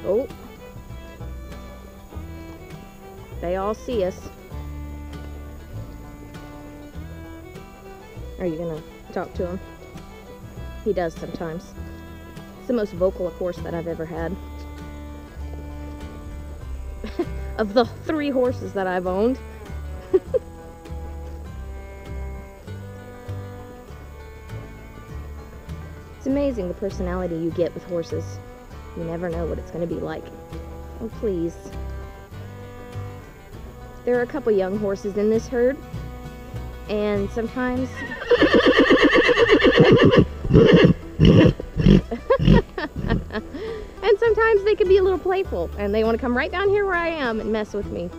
Oh. They all see us. Are you gonna talk to him? He does sometimes. It's the most vocal horse that I've ever had. Of the 3 horses that I've owned. It's amazing the personality you get with horses. You never know what it's going to be like. Oh, please. There are a couple young horses in this herd, and sometimes... and sometimes they can be a little playful, and they want to come right down here where I am and mess with me.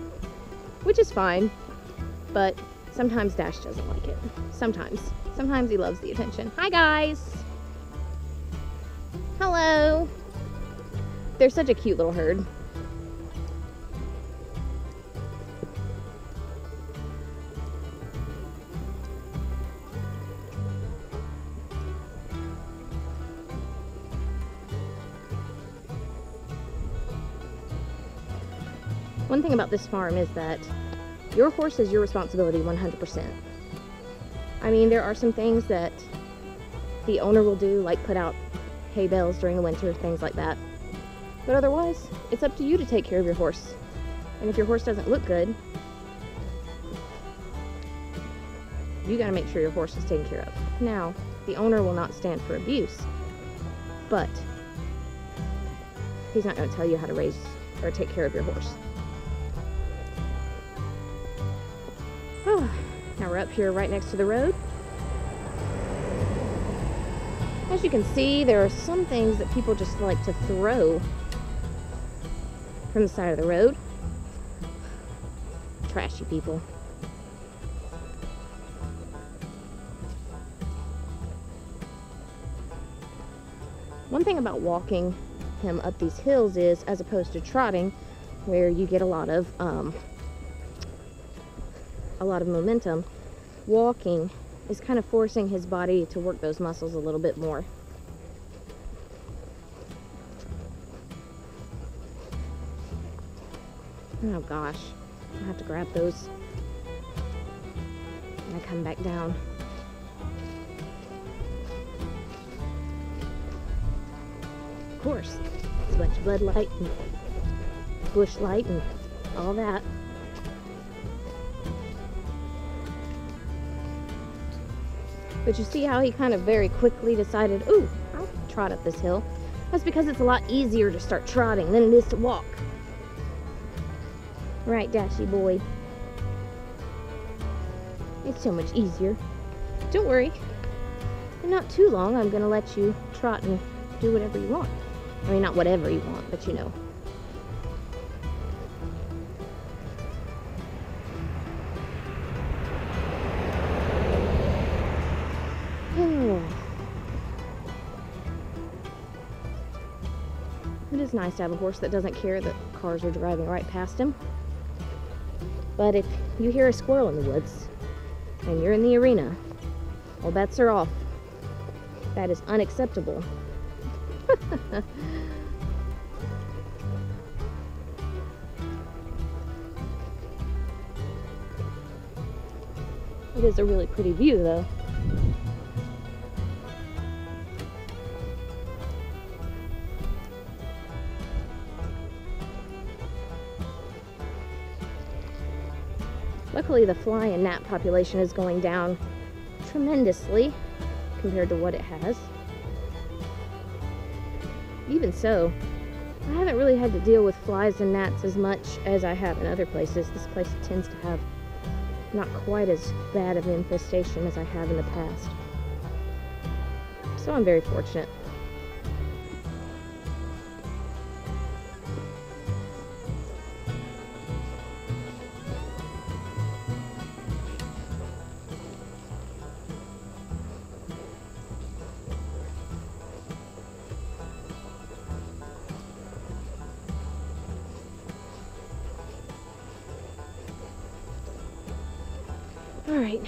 Which is fine, but sometimes Dash doesn't like it. Sometimes. Sometimes he loves the attention. Hi, guys! Hello! They're such a cute little herd. One thing about this farm is that your horse is your responsibility 100%. I mean, there are some things that the owner will do, like put out hay bales during the winter, things like that. But otherwise, it's up to you to take care of your horse. And if your horse doesn't look good, you gotta make sure your horse is taken care of. Now, the owner will not stand for abuse, but he's not gonna tell you how to raise or take care of your horse. Now we're up here right next to the road. As you can see, there are some things that people just like to throw from the side of the road. Trashy people. One thing about walking him up these hills is, as opposed to trotting, where you get a lot of momentum, walking is kind of forcing his body to work those muscles a little bit more. Oh gosh, I have to grab those and I come back down. Of course, it's a bunch of Bud Light and Busch Light and all that. But you see how he kind of very quickly decided, ooh, I'll trot up this hill. That's because it's a lot easier to start trotting than it is to walk. Right, Dashy boy? It's so much easier. Don't worry. In not too long, I'm going to let you trot and do whatever you want. I mean, not whatever you want, but you know. It is nice to have a horse that doesn't care that cars are driving right past him. But if you hear a squirrel in the woods and you're in the arena, well, bets are off. That is unacceptable. It is a really pretty view, though. Luckily, the fly and gnat population is going down tremendously compared to what it has. Even so, I haven't really had to deal with flies and gnats as much as I have in other places. This place tends to have not quite as bad of an infestation as I have in the past. So I'm very fortunate. All right.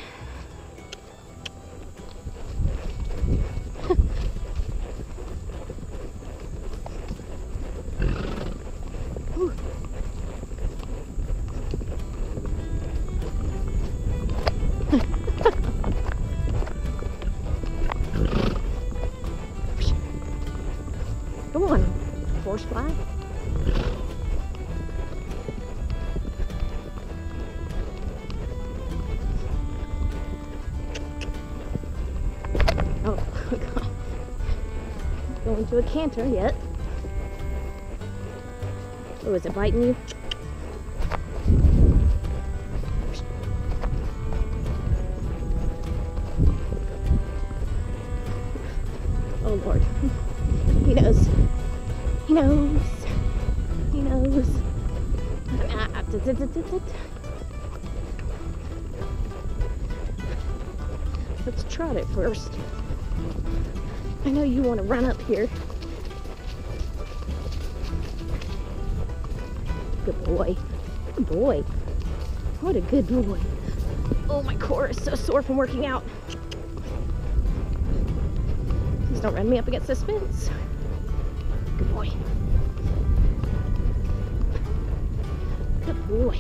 horsefly. Oh, God. Going to a canter yet. Oh, is it biting you? Oh, Lord. He knows. He knows. He knows. Let's trot it first. I know you want to run up here. Good boy. Good boy. What a good boy. Oh, my core is so sore from working out. Please don't run me up against this fence. Good boy. Good boy.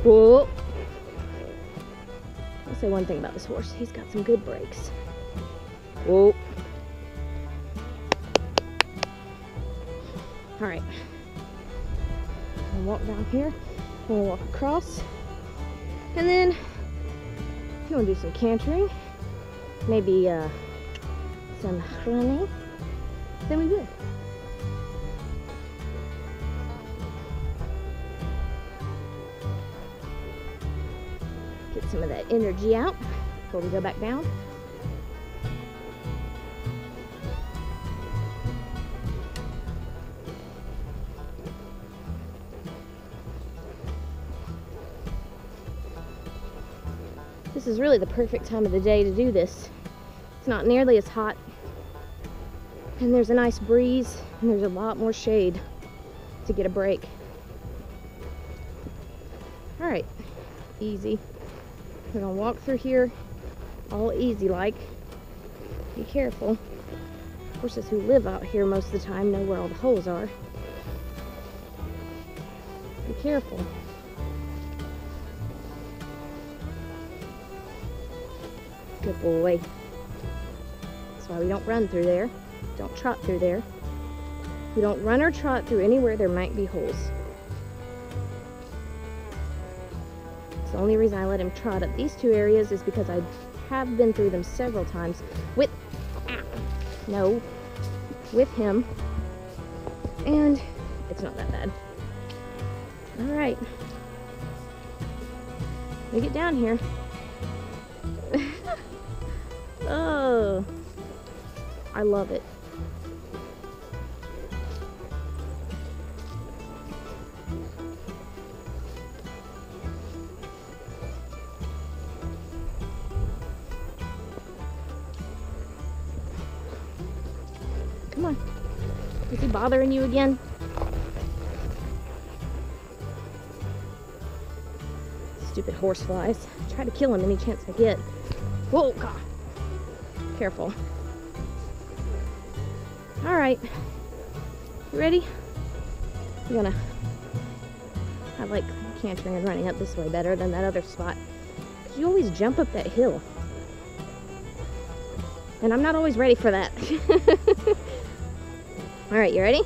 Whoa. I'll say one thing about this horse. He's got some good brakes. Whoa. All right. I'm gonna walk down here. I'm gonna walk across. And then, if you want to do some cantering, maybe some running, then we will. Get some of that energy out before we go back down. This is really the perfect time of the day to do this. It's not nearly as hot, and there's a nice breeze, and there's a lot more shade to get a break. All right, easy. We're gonna walk through here all easy like. Be careful. Horses who live out here most of the time know where all the holes are. Be careful. Good boy. That's why we don't run through there. Don't trot through there. We don't run or trot through anywhere there might be holes. The only reason I let him trot up these two areas is because I have been through them several times with him, and it's not that bad. All right, let me get down here. Oh, I love it. Come on. Is he bothering you again? Stupid horse flies. Try to kill him any chance I get. Whoa, God. Careful. All right. You ready? I like cantering and running up this way better than that other spot. Because you always jump up that hill. And I'm not always ready for that. All right, you ready?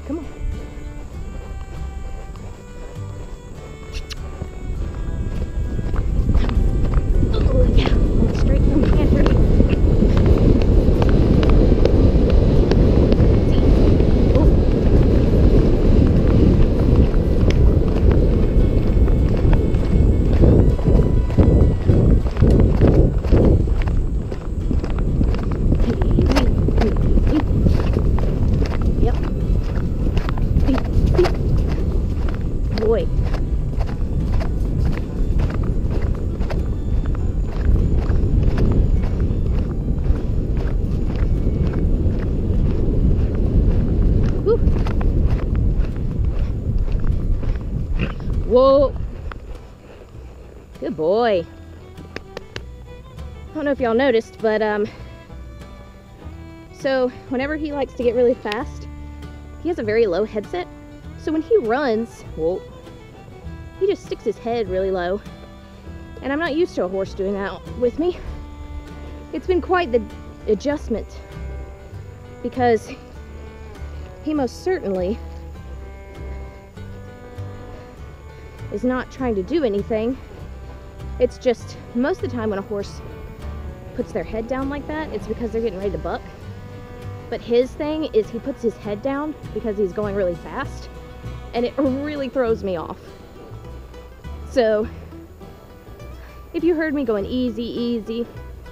Come on. Oh, yeah. Going straight from the canter. Boy. Whew. Whoa. Good boy. I don't know if y'all noticed, but so whenever he likes to get really fast, he has a very low headset. So when he runs, whoa, he just sticks his head really low. And I'm not used to a horse doing that with me. It's been quite the adjustment because he most certainly is not trying to do anything. It's just most of the time when a horse puts their head down like that, it's because they're getting ready to buck. But his thing is he puts his head down because he's going really fast, and it really throws me off. So if you heard me going easy, easy,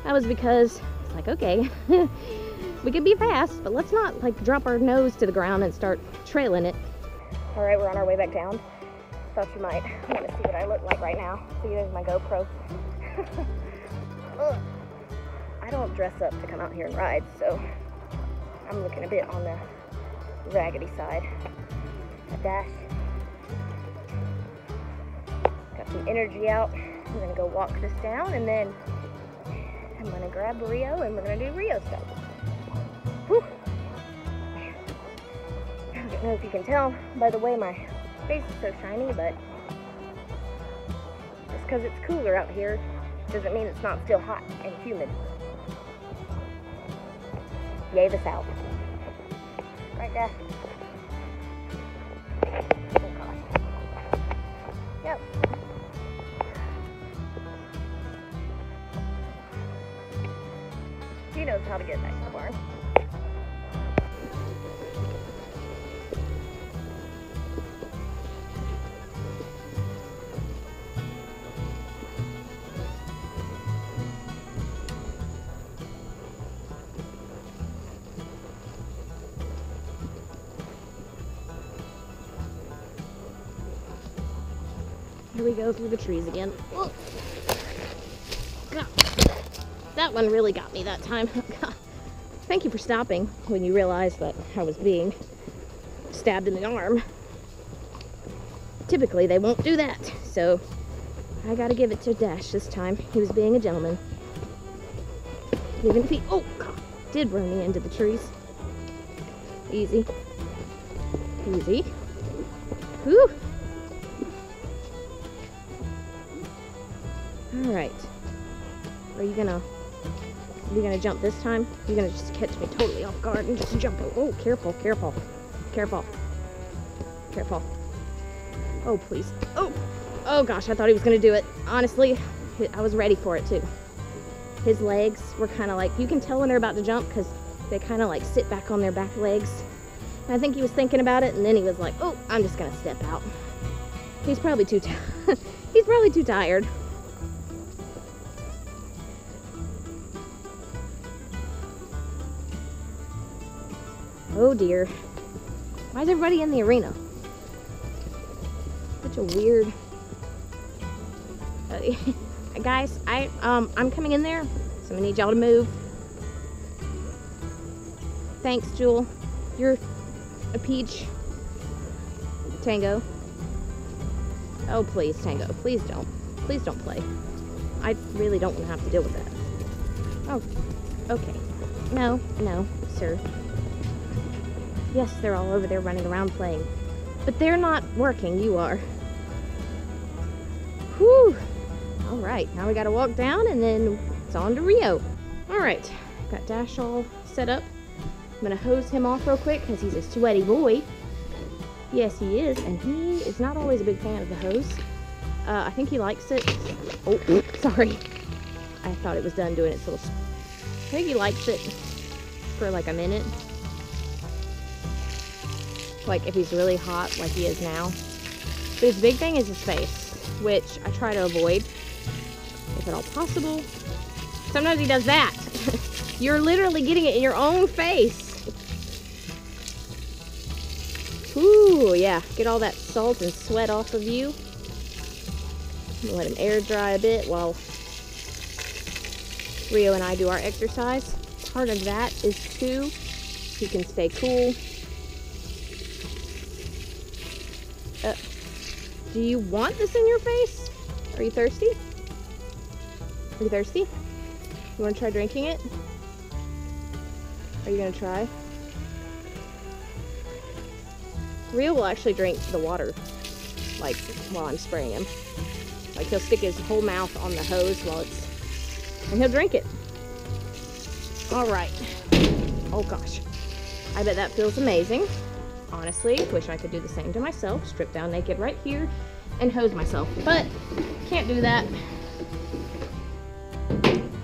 that was because it's like, okay, we can be fast, but let's not like drop our nose to the ground and start trailing it. All right, we're on our way back down. Thought you might want to see what I look like right now. See, there's my GoPro. I don't dress up to come out here and ride, so I'm looking a bit on the raggedy side. A dash. Got some energy out. We're gonna go walk this down, and then I'm gonna grab Rio, and we're gonna do Rio stuff. Whew. I don't know if you can tell by the way my face is so shiny, but just because it's cooler out here doesn't mean it's not still hot and humid. Yay the South. Right, Dash? Oh gosh. Yep. He knows how to get back to the barn. Here we go through the trees again. Whoa. God. That one really got me that time. God. Thank you for stopping when you realized that I was being stabbed in the arm. Typically they won't do that, so I gotta give it to Dash this time. He was being a gentleman. Even if he, oh God, did run me into the trees. Easy. Easy. Whew. Alright. Are you gonna jump this time? You're gonna just catch me totally off guard and just jump. Oh, careful, careful. Careful. Careful. Oh, please. Oh! Oh gosh, I thought he was gonna do it. Honestly, I was ready for it too. His legs were kind of like, you can tell when they're about to jump because they kind of like sit back on their back legs. And I think he was thinking about it, and then he was like, oh, I'm just gonna step out. He's probably too he's probably too tired. Oh dear. Why is everybody in the arena? Such a weird... Guys, I'm coming in there, so I need y'all to move. Thanks, Jewel. You're a peach. Tango. Oh, please, Tango. Please don't. Please don't play. I really don't want to have to deal with that. Oh, okay. No, no, sir. Yes, they're all over there running around playing. But they're not working, you are. Whew. Alright, now we gotta walk down and then it's on to Rio. Alright, got Dash all set up. I'm gonna hose him off real quick because he's a sweaty boy. Yes, he is, and he is not always a big fan of the hose. I think he likes it. Oh, sorry. I thought it was done doing its little... I think he likes it for like a minute. Like if he's really hot like he is now. But his big thing is his face, which I try to avoid if at all possible. Sometimes he does that. You're literally getting it in your own face. Ooh, yeah, get all that salt and sweat off of you. Let him air dry a bit while Rio and I do our exercise. Part of that is too, he can stay cool. Do you want this in your face? Are you thirsty? Are you thirsty? You want to try drinking it? Are you going to try? Rio will actually drink the water, like, while I'm spraying him. Like, he'll stick his whole mouth on the hose while it's, and he'll drink it. All right. Oh gosh. I bet that feels amazing. Honestly, wish I could do the same to myself. Strip down naked right here and hose myself, but can't do that.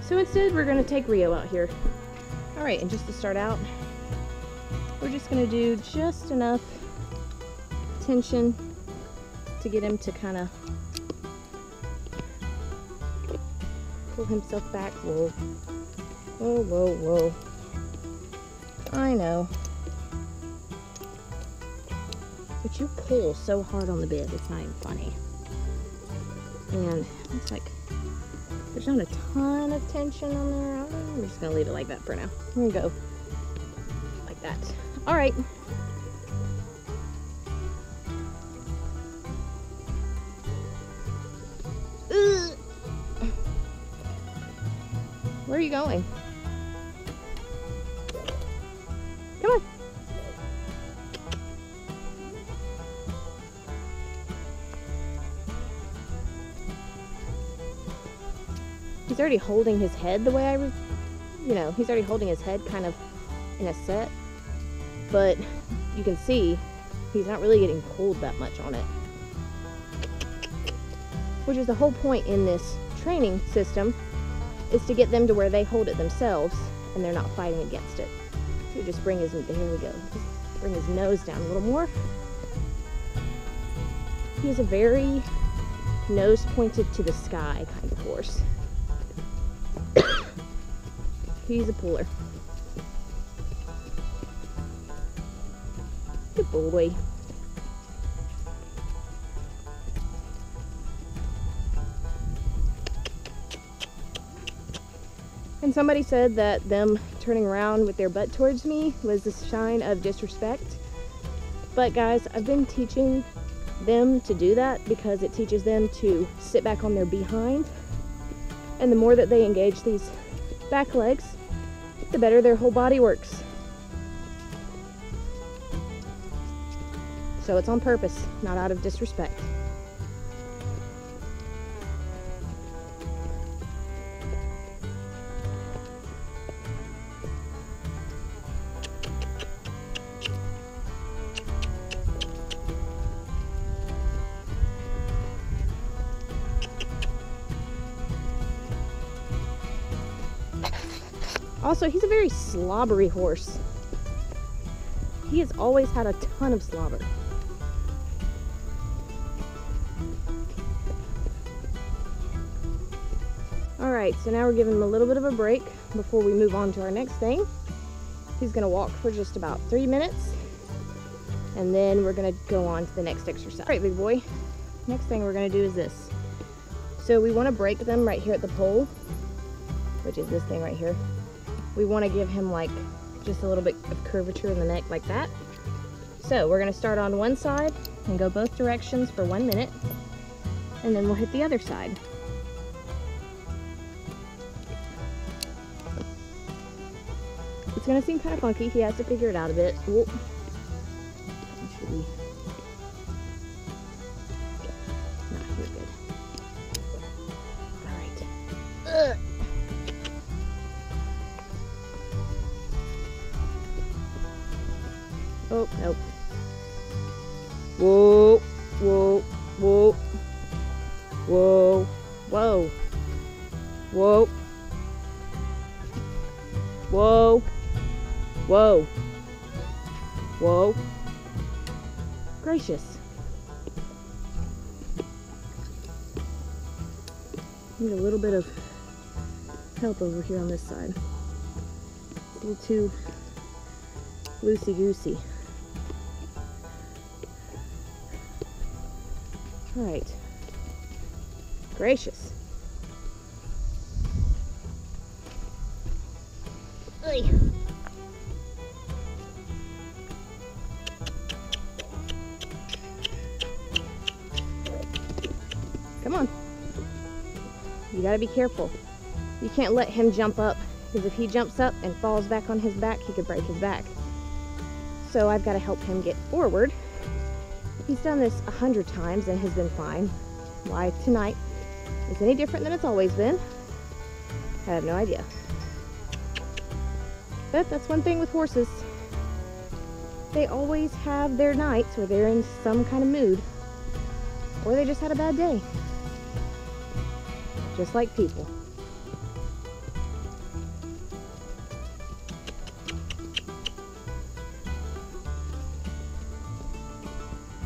So instead, we're gonna take Rio out here. All right, and just to start out, we're just gonna do just enough tension to get him to kind of pull himself back. Whoa, whoa, whoa, whoa. I know. But you pull so hard on the bib, it's not even funny. And it's like, there's not a ton of tension on there. I'm just gonna leave it like that for now. I'm gonna go like that. All right. Ugh. Where are you going? Come on. He's already holding his head the way I was, you know, he's already holding his head kind of in a set, but you can see he's not really getting pulled that much on it, which is the whole point in this training system, is to get them to where they hold it themselves and they're not fighting against it. So just bring his, here we go, just bring his nose down a little more. He's a very nose pointed to the sky kind of horse. He's a puller. Good boy. And somebody said that them turning around with their butt towards me was a sign of disrespect. But guys, I've been teaching them to do that because it teaches them to sit back on their behind. And the more that they engage these back legs, the better their whole body works. So it's on purpose, not out of disrespect. Also, he's a very slobbery horse. He has always had a ton of slobber. Alright, so now we're giving him a little bit of a break before we move on to our next thing. He's going to walk for just about 3 minutes, and then we're going to go on to the next exercise. Alright, big boy, next thing we're going to do is this. So we want to break them right here at the pole, which is this thing right here. We want to give him like just a little bit of curvature in the neck like that. So we're going to start on one side and go both directions for 1 minute, and then we'll hit the other side. It's going to seem kind of funky. He has to figure it out a bit. Whoop. No, you're good. All right. Ugh. Oh, nope. Whoa, whoa, whoa, whoa, whoa, whoa, whoa, whoa, whoa. Gracious. Need a little bit of help over here on this side. It's a little too loosey-goosey. All right. Gracious. Oy. Come on. You gotta be careful. You can't let him jump up, because if he jumps up and falls back on his back, he could break his back. So I've got to help him get forward He's done this 100 times and has been fine. Why tonight is any different than it's always been, I have no idea. But that's one thing with horses. They always have their nights where they're in some kind of mood, or they just had a bad day. Just like people.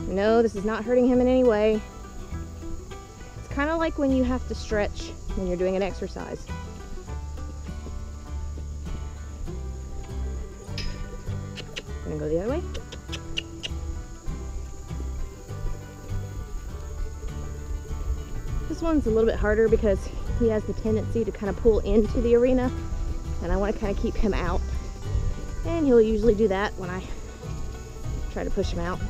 No, this is not hurting him in any way. It's kind of like when you have to stretch when you're doing an exercise. Gonna go the other way. This one's a little bit harder because he has the tendency to kind of pull into the arena, and I want to kind of keep him out. And he'll usually do that when I try to push him out.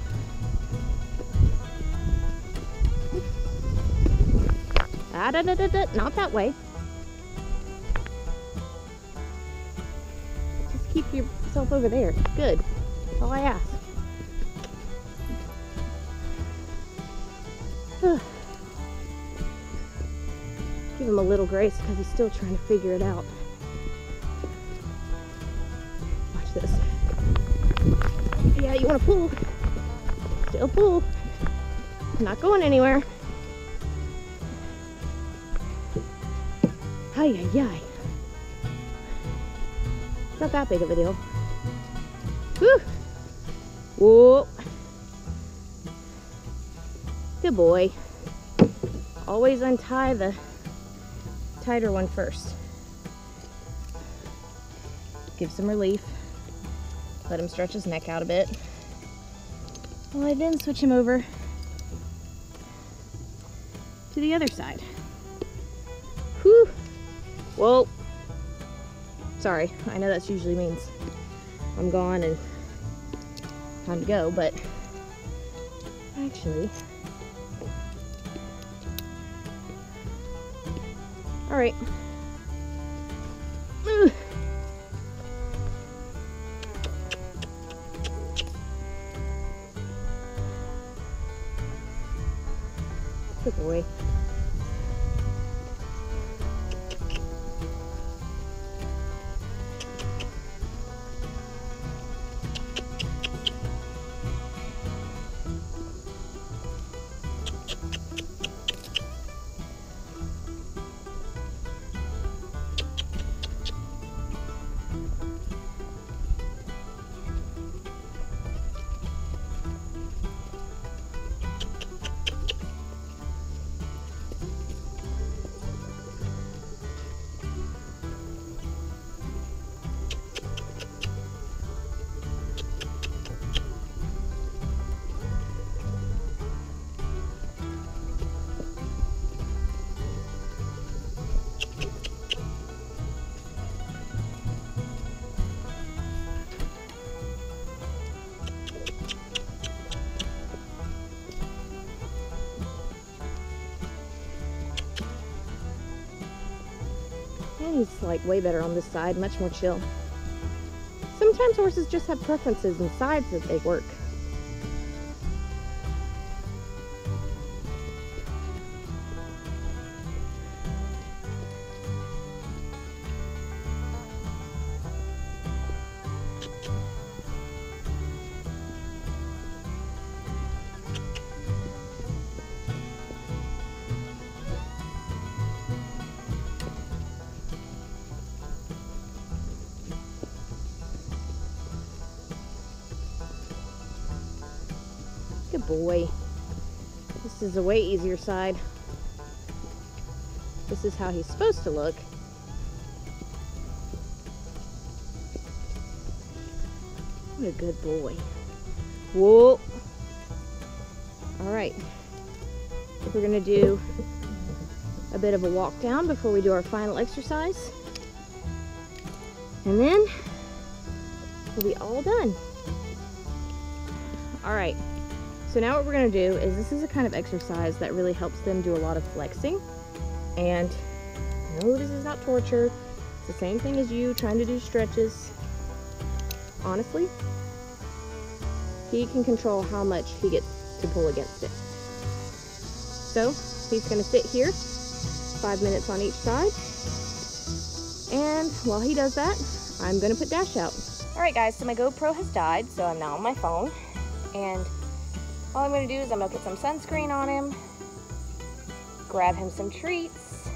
Not that way. Just keep yourself over there. Good. That's all I ask. Give him a little grace because he's still trying to figure it out. Watch this. Yeah, you want to pull. Still pull. Not going anywhere. Ay, ay, ay. It's not that big of a deal. Whew. Whoa. Good boy. Always untie the tighter one first. Give some relief. Let him stretch his neck out a bit. Well, I then switch him over to the other side. Whew. Whoa. Sorry, I know that usually means I'm gone and time to go, but actually, all right. Good boy. And he's like way better on this side, much more chill. Sometimes horses just have preferences and sides that they work. Good boy. This is a way easier side. This is how he's supposed to look. What a good boy. Whoa. All right. We're gonna do a bit of a walk down before we do our final exercise. And then we'll be all done. All right. So now what we're going to do is, this is a kind of exercise that really helps them do a lot of flexing. And no, this is not torture. It's the same thing as you trying to do stretches. Honestly, he can control how much he gets to pull against it. So he's going to sit here 5 minutes on each side. And while he does that, I'm going to put Dash out. All right, guys, so my GoPro has died, so I'm now on my phone. And all I'm going to do is I'm going to put some sunscreen on him, grab him some treats,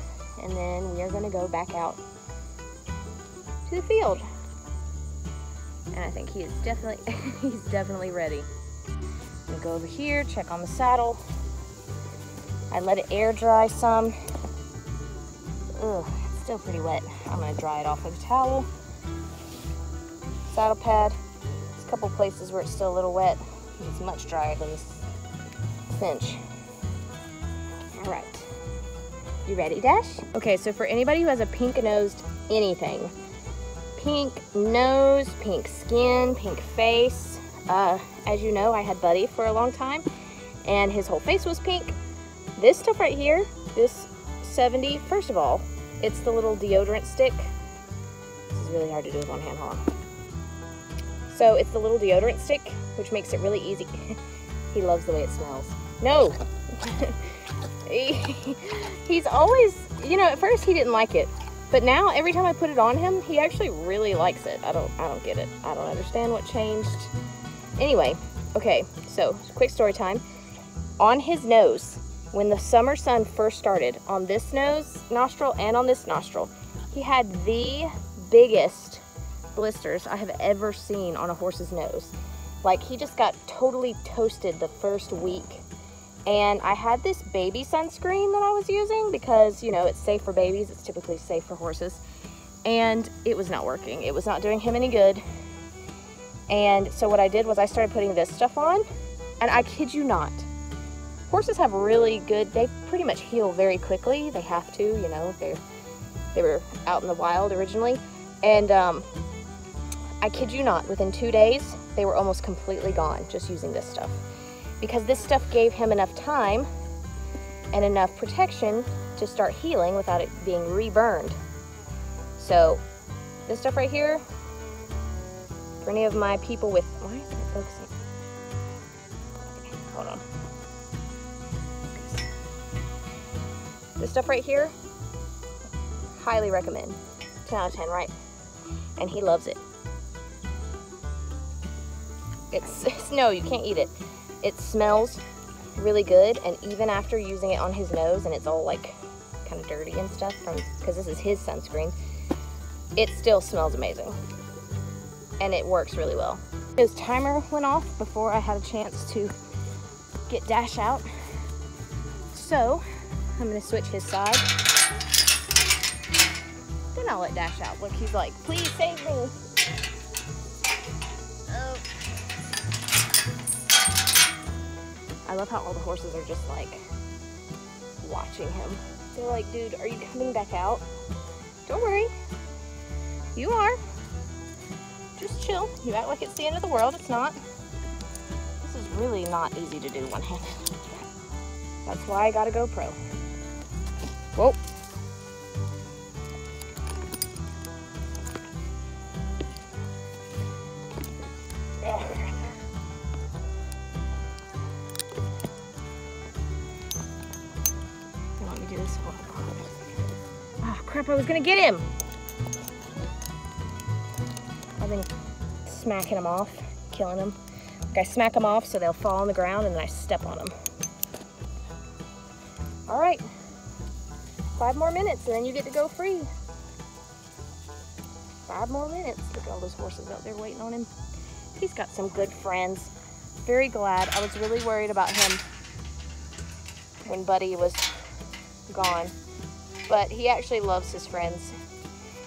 and then we are going to go back out to the field. And I think he is definitely, he's definitely ready. I'm gonna go over here, check on the saddle. I let it air dry some. Ugh, it's still pretty wet. I'm gonna dry it off with a towel. Saddle pad. There's a couple places where it's still a little wet. It's much drier than this cinch. All right, you ready, Dash? Okay, so for anybody who has a pink-nosed anything, pink nose, pink skin, pink face. As you know, I had Buddy for a long time and his whole face was pink. This stuff right here, this 70, first of all, it's the little deodorant stick. This is really hard to do with one hand, hold on. So it's the little deodorant stick, which makes it really easy. He loves the way it smells. No! He's always, you know, at first he didn't like it. But now, every time I put it on him, he actually really likes it. I don't get it. I don't understand what changed. Anyway, okay, so quick story time. On his nose, when the summer sun first started, on this nostril and on this nostril, he had the biggest blisters I have ever seen on a horse's nose. Like, he just got totally toasted the first week. And I had this baby sunscreen that I was using because, you know, it's safe for babies. It's typically safe for horses. And it was not working. It was not doing him any good. And so what I did was I started putting this stuff on. And I kid you not, horses have really good, they pretty much heal very quickly. They have to, you know, they were out in the wild originally. And I kid you not, within 2 days, they were almost completely gone just using this stuff. Because this stuff gave him enough time and enough protection to start healing without it being reburned. So this stuff right here, for any of my people with, why isn't it focusing? Okay, hold on. This stuff right here, highly recommend. 10 out of 10, right? And he loves it. It's no, you can't eat it. It smells really good, and even after using it on his nose and it's all like kind of dirty and stuff because this is his sunscreen, it still smells amazing and it works really well. His timer went off before I had a chance to get Dash out, so I'm gonna switch his side. Then I'll let Dash out. Look, he's like, please save me. I love how all the horses are just like watching him. They're like, dude, are you coming back out? Don't worry. You are. Just chill. You act like it's the end of the world. It's not. This is really not easy to do one-handed. That's why I got a GoPro. Whoa. Oh crap, I was gonna get him. I've been smacking them off, killing them. Like I smack them off so they'll fall on the ground and then I step on them. All right, 5 more minutes and then you get to go free. 5 more minutes. Look at all those horses out there waiting on him. He's got some good friends. Very glad. I was really worried about him when Buddy was gone, but he actually loves his friends.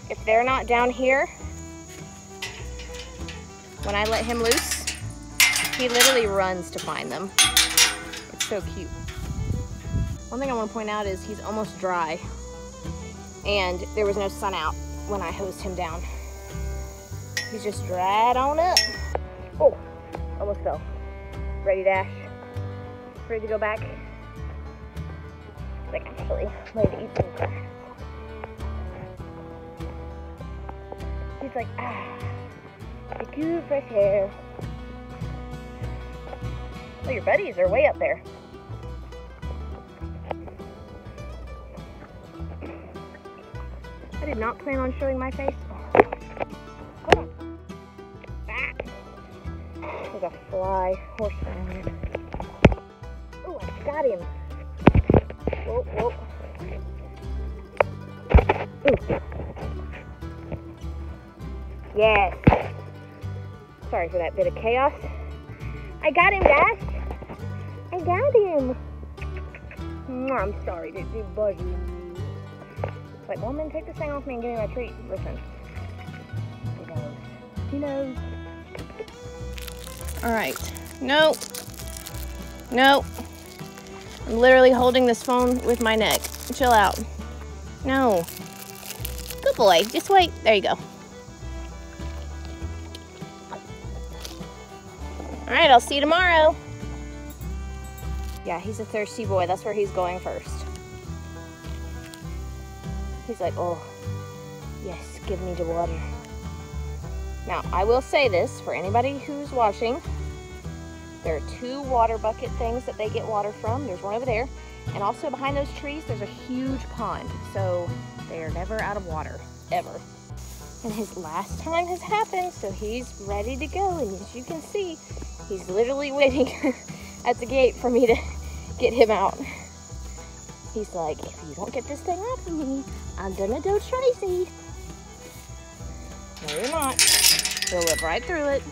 If they're not down here, when I let him loose, he literally runs to find them. It's so cute. One thing I want to point out is he's almost dry, and there was no sun out when I hosed him down. He's just dried on up. Oh, almost fell. Ready, Dash? Ready to go back? Like, actually, ready to eat some grass. He's like, ah, the good fresh air. Oh, your buddies are way up there. I did not plan on showing my face. Come on. Back. There's a fly horse down there. Oh, I got him. Whoa, whoa. Ooh. Yes. Sorry for that bit of chaos. I got him, Dash. I got him. I'm sorry to be bugging you. It's like, woman, take this thing off me and give me my treat. Listen. He knows. He knows. Alright. No. No. I'm literally holding this phone with my neck. Chill out. No. Good boy. Just wait. There you go. Alright, I'll see you tomorrow. Yeah, he's a thirsty boy. That's where he's going first. He's like, oh, yes, give me the water. Now, I will say this for anybody who's watching. There are 2 water bucket things that they get water from. There's one over there. And also behind those trees, there's a huge pond. So they are never out of water, ever. And his last time has happened, so he's ready to go. And as you can see, he's literally waiting at the gate for me to get him out. He's like, if you don't get this thing off of me, I'm gonna do Tracy. No, you're not. He'll live right through it.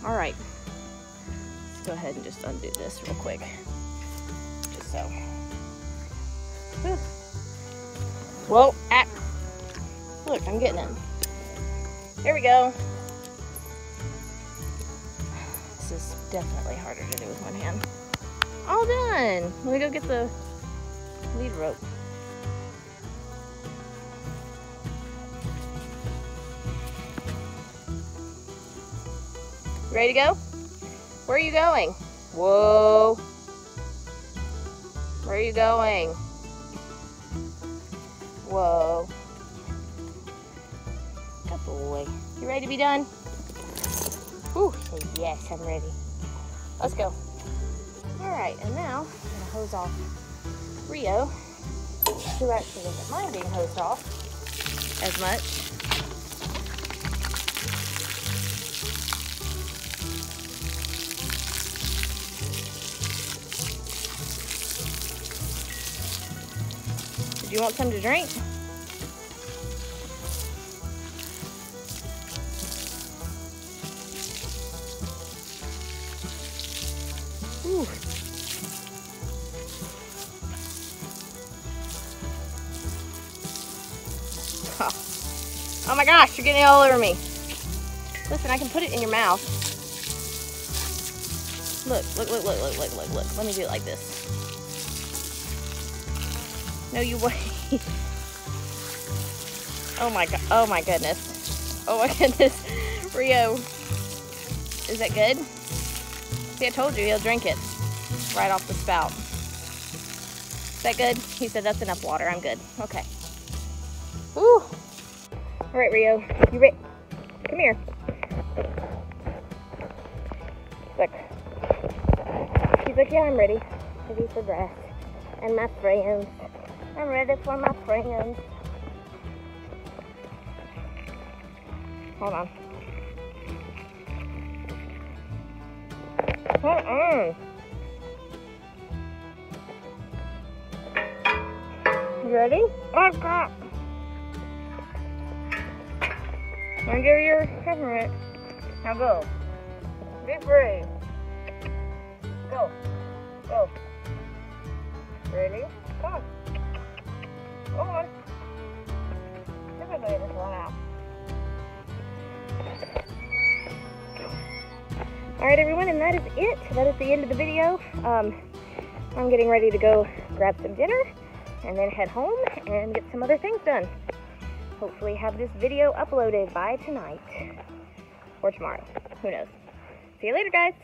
All right, let's go ahead and just undo this real quick, just so. Whew. Whoa, ah. Look, I'm getting it. There we go. This is definitely harder to do with one hand. All done. Let me go get the lead rope. You ready to go? Where are you going? Whoa. Where are you going? Whoa. Good boy. You ready to be done? Whew, say yes, I'm ready. Let's go. All right, and now I'm gonna hose off Rio, who actually doesn't mind being hosed off as much. Did you want some to drink? Ooh. Oh my gosh, you're getting it all over me. Listen, I can put it in your mouth. Look, look, look, look, look, look, look, look. Let me do it like this. No, you wait. Oh my god. Oh my goodness. Oh my goodness. Rio. Is that good? See, I told you he'll drink it right off the spout. Is that good? He said that's enough water. I'm good. Okay. Woo. All right, Rio. You ready? Come here. He's like, yeah, I'm ready. Ready for grass. And my friends. I'm ready for my friends. Hold on. You ready? Oh, God. I'm gonna give you your peppermint. Now go. Be brave. Go. Go. Ready? Come on. Come on. Everybody just run out. Alright everyone, and that is it. That is the end of the video. I'm getting ready to go grab some dinner and then head home and get some other things done. Hopefully have this video uploaded by tonight or tomorrow. Who knows? See you later, guys.